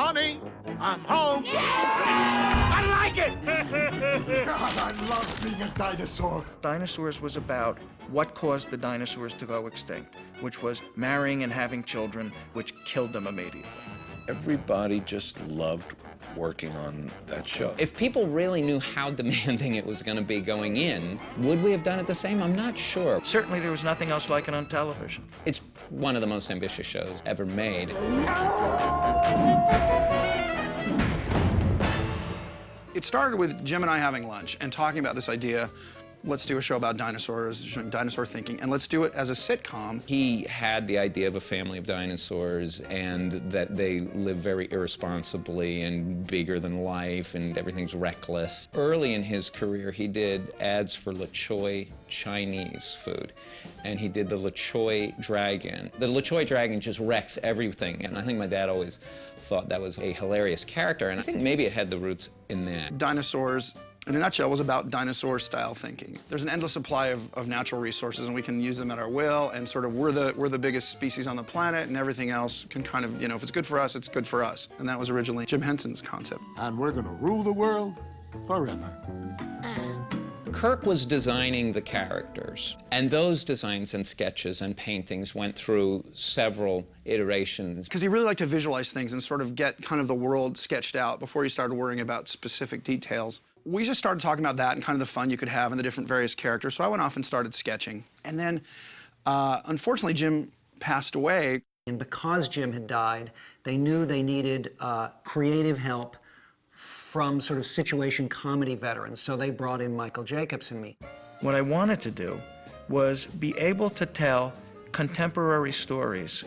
Honey, I'm home. Yeah! I like it! God, I love being a dinosaur. Dinosaurs was about what caused the dinosaurs to go extinct, which was marrying and having children, which killed them immediately. Everybody just loved working on that show. If people really knew how demanding it was going to be going in, would we have done it the same? I'm not sure. Certainly there was nothing else like it on television. It's one of the most ambitious shows ever made. It started with Jim and I having lunch and talking about this idea. Let's do a show about dinosaurs, showing dinosaur thinking, and let's do it as a sitcom. He had the idea of a family of dinosaurs and that they live very irresponsibly and bigger than life and everything's reckless. Early in his career, he did ads for Le Choy Chinese food, and he did the Le Choy Dragon. The Le Choy Dragon just wrecks everything, and I think my dad always thought that was a hilarious character, and I think maybe it had the roots in that. Dinosaurs, in a nutshell, was about dinosaur-style thinking. There's an endless supply of natural resources, and we can use them at our will, and sort of we're the biggest species on the planet, and everything else can kind of, you know, if it's good for us, it's good for us. And that was originally Jim Henson's concept. And we're gonna rule the world forever. Kirk was designing the characters, and those designs and sketches and paintings went through several iterations. Because he really liked to visualize things and sort of get kind of the world sketched out before he started worrying about specific details. We just started talking about that and kind of the fun you could have and the different various characters, so I went off and started sketching. And then, unfortunately, Jim passed away. And because Jim had died, they knew they needed creative help from sort of situation comedy veterans, so they brought in Michael Jacobs and me. What I wanted to do was be able to tell contemporary stories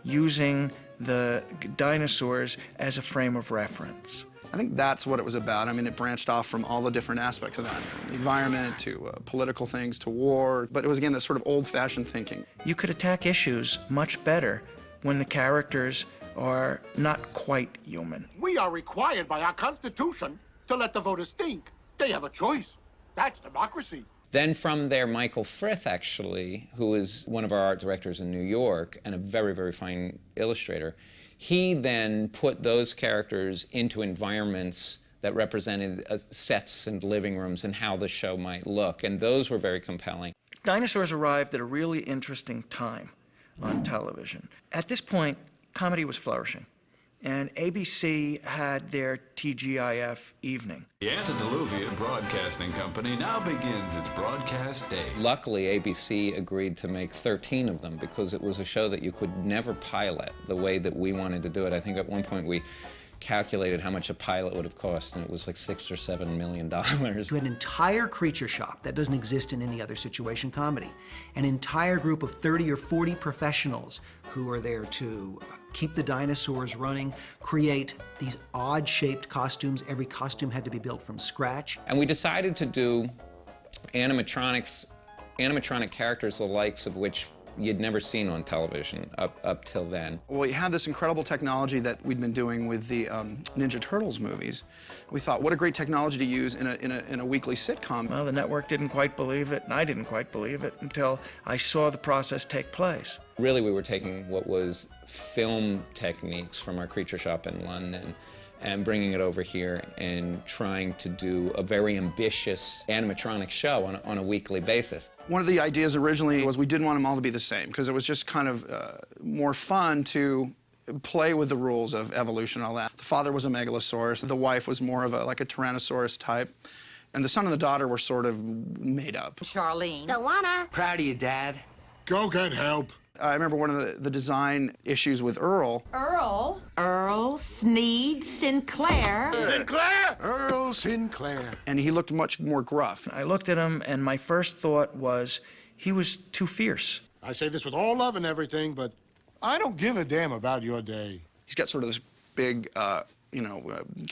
using the dinosaurs as a frame of reference. I think that's what it was about. I mean, it branched off from all the different aspects of that, from the environment to political things to war, but it was, again, this sort of old-fashioned thinking. You could attack issues much better when the characters are not quite human. We are required by our Constitution to let the voters think. They have a choice. That's democracy. Then from there, Michael Frith, actually, who is one of our art directors in New York and a very, very fine illustrator, he then put those characters into environments that represented sets and living rooms and how the show might look, and those were very compelling. Dinosaurs arrived at a really interesting time on television. At this point, comedy was flourishing, and ABC had their TGIF evening. The Antediluvian Broadcasting Company now begins its broadcast day. Luckily, ABC agreed to make 13 of them because it was a show that you could never pilot the way that we wanted to do it. I think at one point we calculated how much a pilot would have cost, and it was like $6 or $7 million. You had an entire creature shop that doesn't exist in any other situation comedy. An entire group of 30 or 40 professionals who are there to keep the dinosaurs running, create these odd-shaped costumes. Every costume had to be built from scratch. And we decided to do animatronic characters the likes of which you'd never seen on television up till then. Well, we had this incredible technology that we'd been doing with the Ninja Turtles movies. We thought, what a great technology to use in a weekly sitcom. Well, the network didn't quite believe it, and I didn't quite believe it until I saw the process take place. Really, we were taking what was film techniques from our creature shop in London and bringing it over here and trying to do a very ambitious animatronic show on a weekly basis. One of the ideas originally was we didn't want them all to be the same because it was just kind of more fun to play with the rules of evolution and all that. The father was a megalosaurus, the wife was more of like a tyrannosaurus type, and the son and the daughter were sort of made up. Charlene. Don't wanna. Proud of you, Dad. Go get help. I remember one of the design issues with Earl. Earl. Earl Sneed Sinclair. Sinclair! Earl Sinclair. And he looked much more gruff. I looked at him, and my first thought was, he was too fierce. I say this with all love and everything, but I don't give a damn about your day. He's got sort of this big, kind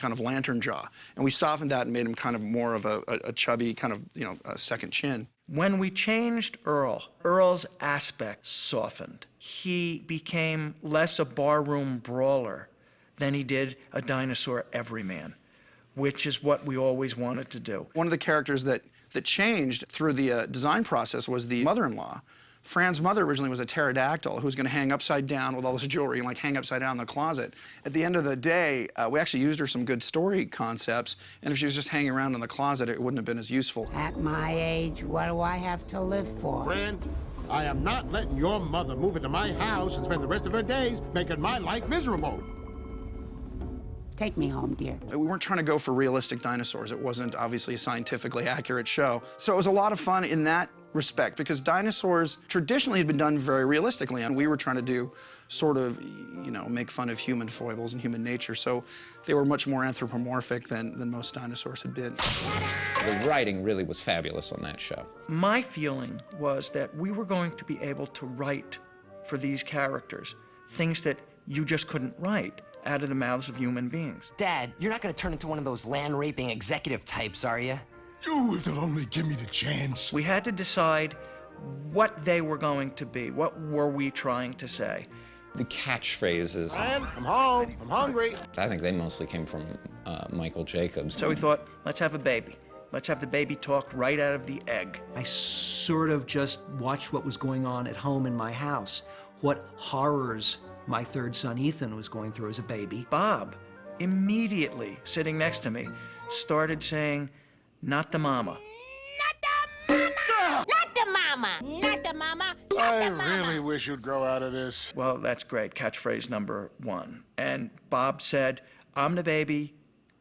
of lantern jaw. And we softened that and made him kind of more of a chubby, kind of, a second chin. When we changed Earl's aspect softened. He became less a barroom brawler than he did a dinosaur everyman, which is what we always wanted to do. One of the characters that changed through the design process was the mother-in-law, Fran's mother originally was a pterodactyl who was going to hang upside down with all this jewelry and like hang upside down in the closet. At the end of the day, we actually used her some good story concepts, and if she was just hanging around in the closet, it wouldn't have been as useful. At my age, what do I have to live for? Fran, I am not letting your mother move into my house and spend the rest of her days making my life miserable. Take me home, dear. We weren't trying to go for realistic dinosaurs. It wasn't obviously a scientifically accurate show. So it was a lot of fun in that respect because dinosaurs traditionally had been done very realistically, and we were trying to do sort of, you know, make fun of human foibles and human nature. So they were much more anthropomorphic than most dinosaurs had been. The writing really was fabulous on that show. My feeling was that we were going to be able to write for these characters things that you just couldn't write out of the mouths of human beings. Dad, you're not gonna turn into one of those land-raping executive types, are you? You, if they'll only give me the chance. We had to decide what they were going to be. What were we trying to say? The catchphrases, Fran, I'm home. I'm hungry. I think they mostly came from Michael Jacobs. So we thought, let's have a baby. Let's have the baby talk right out of the egg. I sort of just watched what was going on at home in my house, what horrors my third son Ethan was going through as a baby. Bob, immediately sitting next to me, started saying, not the mama. Not the mama! Not the mama! I really wish you'd grow out of this. Well, that's great, catchphrase number 1. And Bob said, I'm the baby,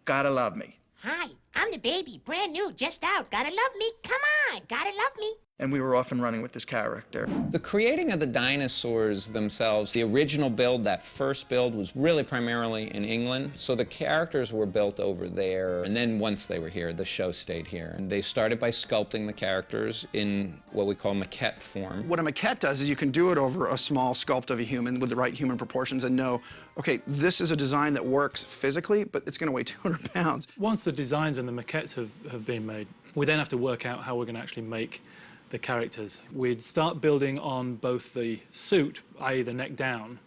gotta love me. Hi, I'm the baby, brand new, just out. Gotta love me, come on, gotta love me. And we were off and running with this character. The creating of the dinosaurs themselves, the original build, that first build, was really primarily in England. So the characters were built over there. And then once they were here, the show stayed here. And they started by sculpting the characters in what we call maquette form. What a maquette does is you can do it over a small sculpt of a human with the right human proportions and know, okay, this is a design that works physically, but it's going to weigh 200 pounds. Once the designs and the maquettes have been made, we then have to work out how we're going to actually make the characters. We'd start building on both the suit, i.e. the neck down,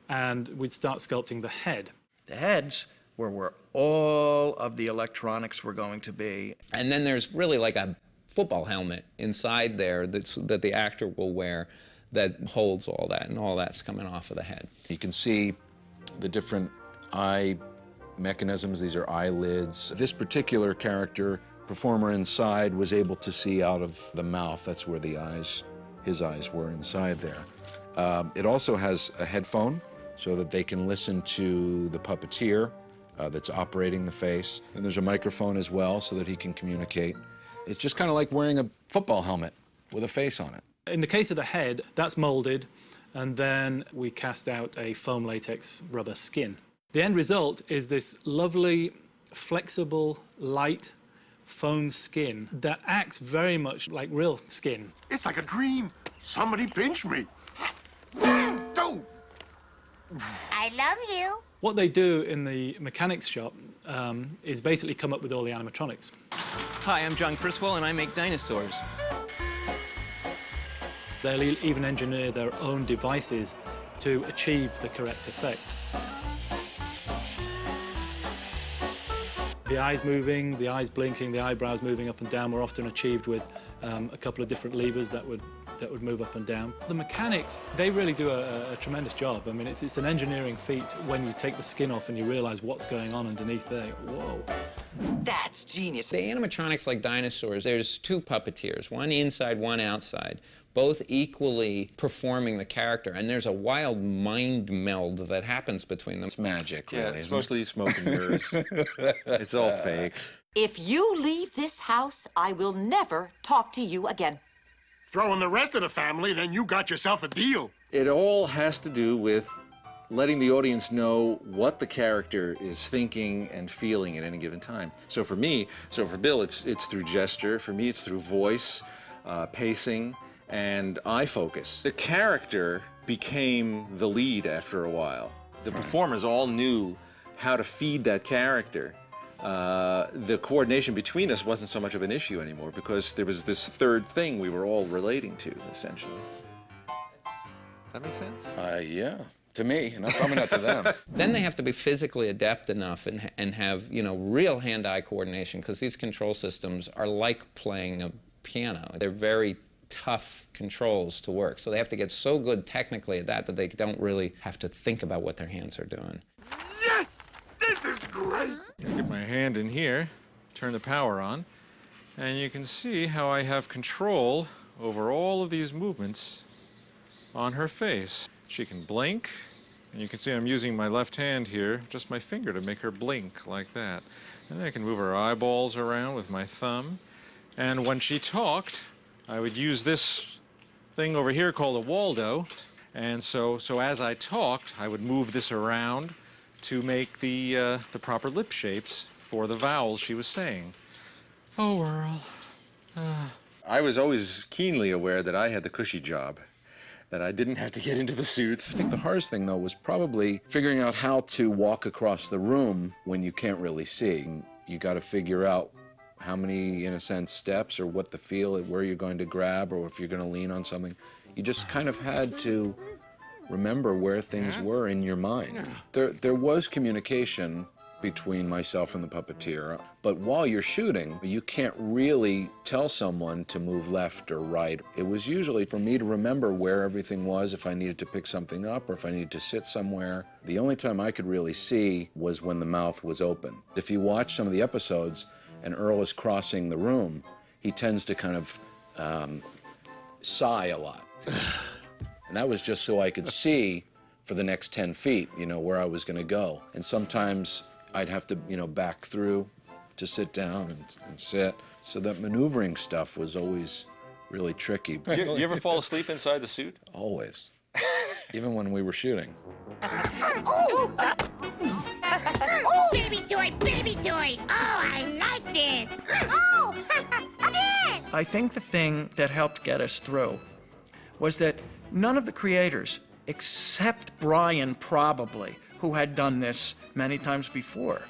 and we'd start sculpting the head. The heads were where all of the electronics were going to be. And then there's really like a football helmet inside there that the actor will wear that holds all that, and all that's coming off of the head. You can see the different eye mechanisms. These are eyelids. This particular character, performer inside, was able to see out of the mouth. That's where the eyes, his eyes were inside there. It also has a headphone so that they can listen to the puppeteer that's operating the face. And there's a microphone as well so that he can communicate. It's just kind of like wearing a football helmet with a face on it. In the case of the head, that's molded, and then we cast out a foam latex rubber skin. The end result is this lovely, flexible, light foam skin that acts very much like real skin. It's like a dream. Somebody pinch me. Don't. I love you. What they do in the mechanics shop is basically come up with all the animatronics. Hi, I'm John Criswell, and I make dinosaurs. They'll even engineer their own devices to achieve the correct effect. The eyes moving, the eyes blinking, the eyebrows moving up and down were often achieved with a couple of different levers that would move up and down. The mechanics, they really do a tremendous job. I mean, it's an engineering feat when you take the skin off and you realize what's going on underneath there. Whoa. That's genius. The animatronics, like dinosaurs, there's two puppeteers, one inside, one outside, both equally performing the character, and there's a wild mind meld that happens between them. It's magic, really. Yeah, it's mostly smoke and mirrors. It's all fake. If you leave this house, I will never talk to you again. Throw in the rest of the family, then you got yourself a deal. It all has to do with letting the audience know what the character is thinking and feeling at any given time. So for Bill, it's through gesture. For me, it's through voice, pacing, and eye focus. The character became the lead after a while. The performers all knew how to feed that character. The coordination between us wasn't so much of an issue anymore because there was this third thing we were all relating to, essentially. Does that make sense? Yeah, to me, and probably not to them. Then they have to be physically adept enough and have, real hand-eye coordination, because these control systems are like playing a piano. They're very tough controls to work. So they have to get so good technically at that they don't really have to think about what their hands are doing. Yes! This is great! Get my hand in here, turn the power on, and you can see how I have control over all of these movements on her face. She can blink, and you can see I'm using my left hand here, just my finger, to make her blink like that. And I can move her eyeballs around with my thumb. And when she talked, I would use this thing over here called a Waldo. And so as I talked, I would move this around to make the proper lip shapes for the vowels she was saying. Oh, Earl. I was always keenly aware that I had the cushy job, that I didn't have to get into the suits. I think the hardest thing, though, was probably figuring out how to walk across the room when you can't really see. You got to figure out how many, in a sense, steps or what the feel, where you're going to grab, or if you're going to lean on something. You just kind of had to remember where things were in your mind. There was communication between myself and the puppeteer, but while you're shooting, you can't really tell someone to move left or right. It was usually for me to remember where everything was, if I needed to pick something up or if I needed to sit somewhere. The only time I could really see was when the mouth was open. If you watch some of the episodes and Earl is crossing the room, he tends to kind of sigh a lot. And that was just so I could see for the next 10 feet, you know, where I was going to go. And sometimes I'd have to, you know, back through to sit down and sit. So that maneuvering stuff was always really tricky. You ever fall asleep inside the suit? Always. Even when we were shooting. Oh, baby toy, baby toy! Oh, I like this! Oh, again! I think the thing that helped get us through was that none of the creators, except Brian probably, who had done this many times before,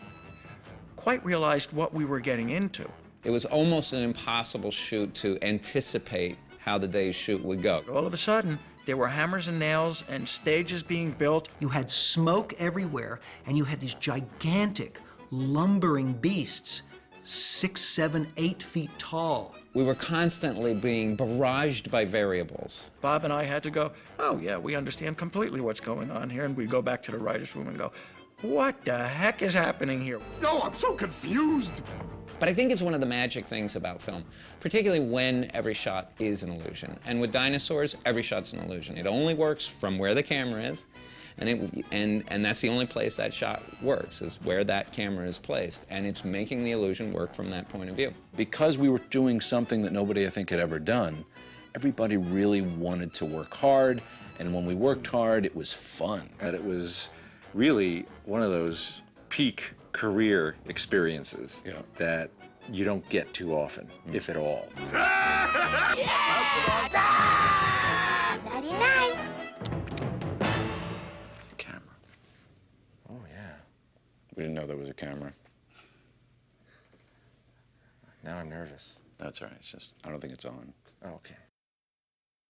quite realized what we were getting into. It was almost an impossible shoot to anticipate how the day's shoot would go. All of a sudden, there were hammers and nails and stages being built. You had smoke everywhere, and you had these gigantic, lumbering beasts, 6, 7, 8 feet tall. We were constantly being barraged by variables. Bob and I had to go, oh yeah, we understand completely what's going on here, and we'd go back to the writer's room and go, what the heck is happening here? Oh, I'm so confused. But I think it's one of the magic things about film, particularly when every shot is an illusion. And with dinosaurs, every shot's an illusion. It only works from where the camera is, and that's the only place that shot works, is where that camera is placed. And it's making the illusion work from that point of view. Because we were doing something that nobody, I think, had ever done, everybody really wanted to work hard, and when we worked hard, it was fun. That it was really one of those peak career experiences that you don't get too often, if at all. Nighty-night. The camera. Oh, yeah. We didn't know there was a camera. Now I'm nervous. That's all right. It's just, I don't think it's on. Oh, okay.